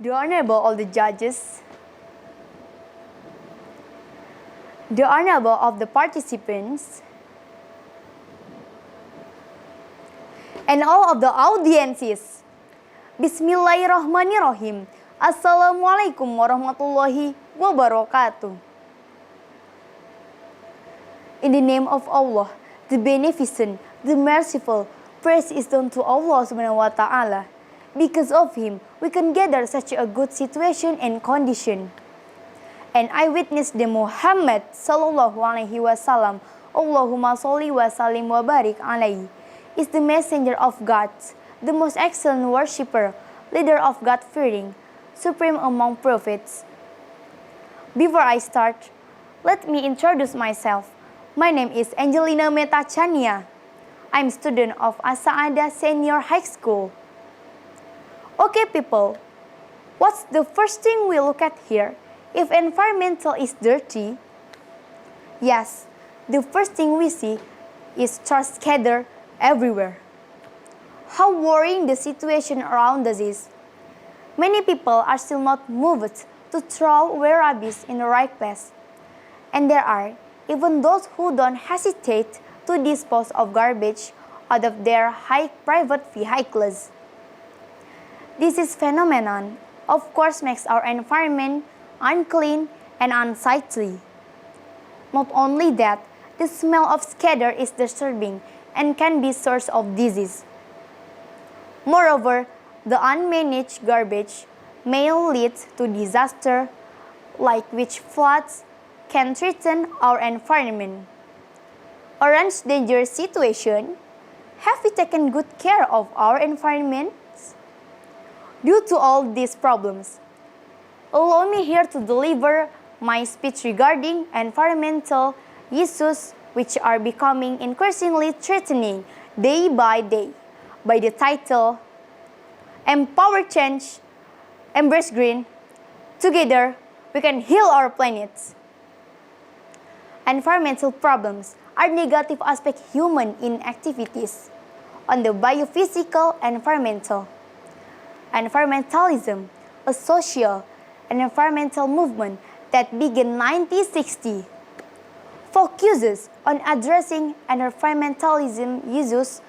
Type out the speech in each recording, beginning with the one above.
The Honorable all the judges, the Honorable of the participants, and all of the audiences. Bismillahirrahmanirrahim. Assalamualaikum warahmatullahi wabarakatuh. In the name of Allah, the Beneficent, the Merciful, praise is done to Allah Subhanahu wa Ta'ala. Because of Him, we can gather such a good situation and condition. And I witnessed the Muhammad sallallahu alaihi wasallam, Allahumma salli wa sallim wa barik alaihi, is the messenger of God, the most excellent worshipper, leader of God-fearing, supreme among prophets. Before I start, let me introduce myself. My name is Angelina Meta Chania. I'm student of Assa'adah Senior High School. Okay people, what's the first thing we look at here if environmental is dirty? Yes, the first thing we see is trash scattered everywhere. How worrying the situation around us is. Many people are still not moved to throw away rubbish in the right place. And there are even those who don't hesitate to dispose of garbage out of their high private vehicles. This phenomenon, of course, makes our environment unclean and unsightly. Not only that, the smell of scatter is disturbing and can be a source of disease. Moreover, the unmanaged garbage may lead to disaster, like which floods can threaten our environment. Orange dangerous situation, have we taken good care of our environment? Due to all these problems, allow me here to deliver my speech regarding environmental issues which are becoming increasingly threatening day by day, by the title, Empower Change, Embrace Green, Together we can heal our planet. Environmental problems are negative aspect human inactivities on the biophysical environmental. Environmentalism, a social and environmental movement that began in 1960, focuses on addressing environmentalism issues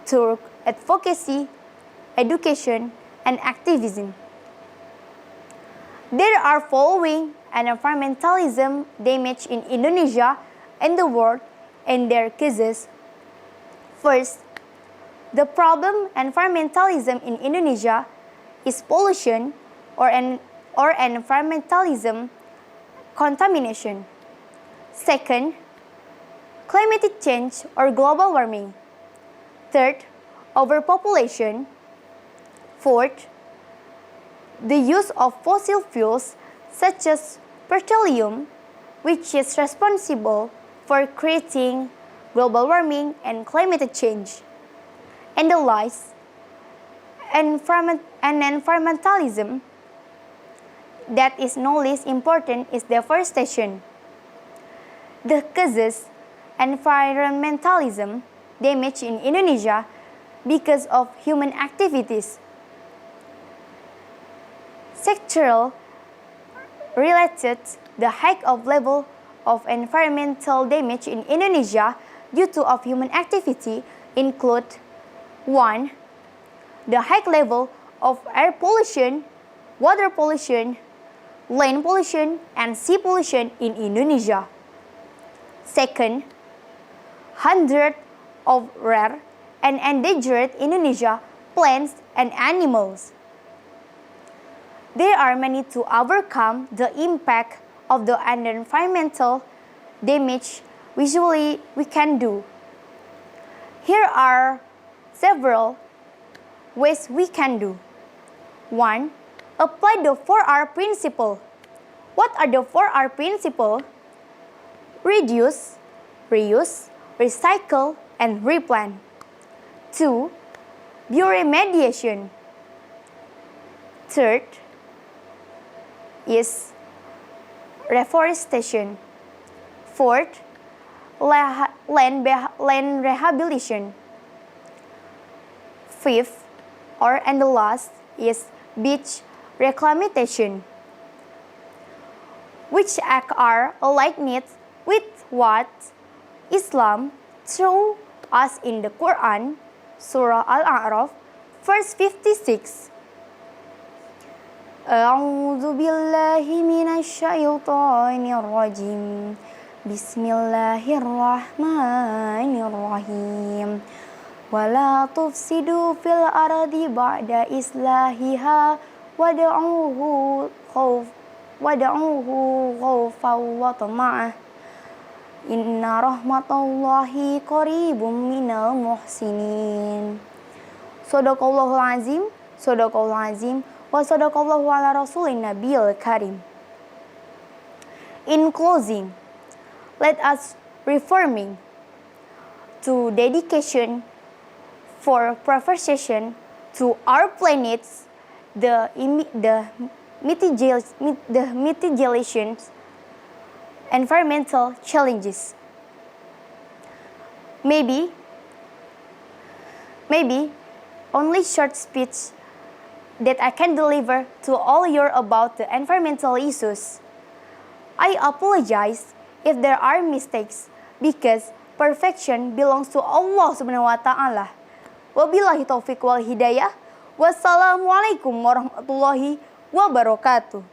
through advocacy, education, and activism. There are following environmentalism damage in Indonesia and the world and their cases. First, the problem environmentalism in Indonesia is pollution or environmentalism contamination. Second, climatic change or global warming. Third, overpopulation. Fourth, the use of fossil fuels such as petroleum, which is responsible for creating global warming and climate change. And the last, environmentalism that is no less important is deforestation. The causes environmentalism damage in Indonesia because of human activities. Sectoral related, the high of level of environmental damage in Indonesia due to of human activity include 1. The high level of air pollution, water pollution, land pollution, and sea pollution in Indonesia. Second, hundreds of rare and endangered Indonesia plants and animals. There are many to overcome the impact of the environmental damage visually we can do. Here are several ways we can do. 1. Apply the 4R principle. What are the 4R principle? Reduce, reuse, recycle, and replant. 2. Bioremediation. Third is reforestation. Fourth, land rehabilitation. Fifth, and the last is beach reclamation, which are aligned with what Islam shows us in the Quran, Surah Al-A'raf, verse 56. A'udzu billahi minasy syaithanir rajim. Bismillahirrahmanirrahim. Wala tufsidu fil ardi ba'da islahiha wad'uhu khawfan wa tama'ah. Inna rahmatallahi qaribum minal muhsinin. Shadaqallahul azim, wa shadaqallahu ala rasulin nabiyil karim. In closing, let us reforming to dedication for preservation to our planets, the mitigation environmental challenges. Maybe only short speech that I can deliver to all you about the environmental issues. I apologize if there are mistakes because perfection belongs to Allah Subhanahu wa Ta'ala. Wabillahi taufiq wal hidayah. Wassalamualaikum warahmatullahi wabarakatuh.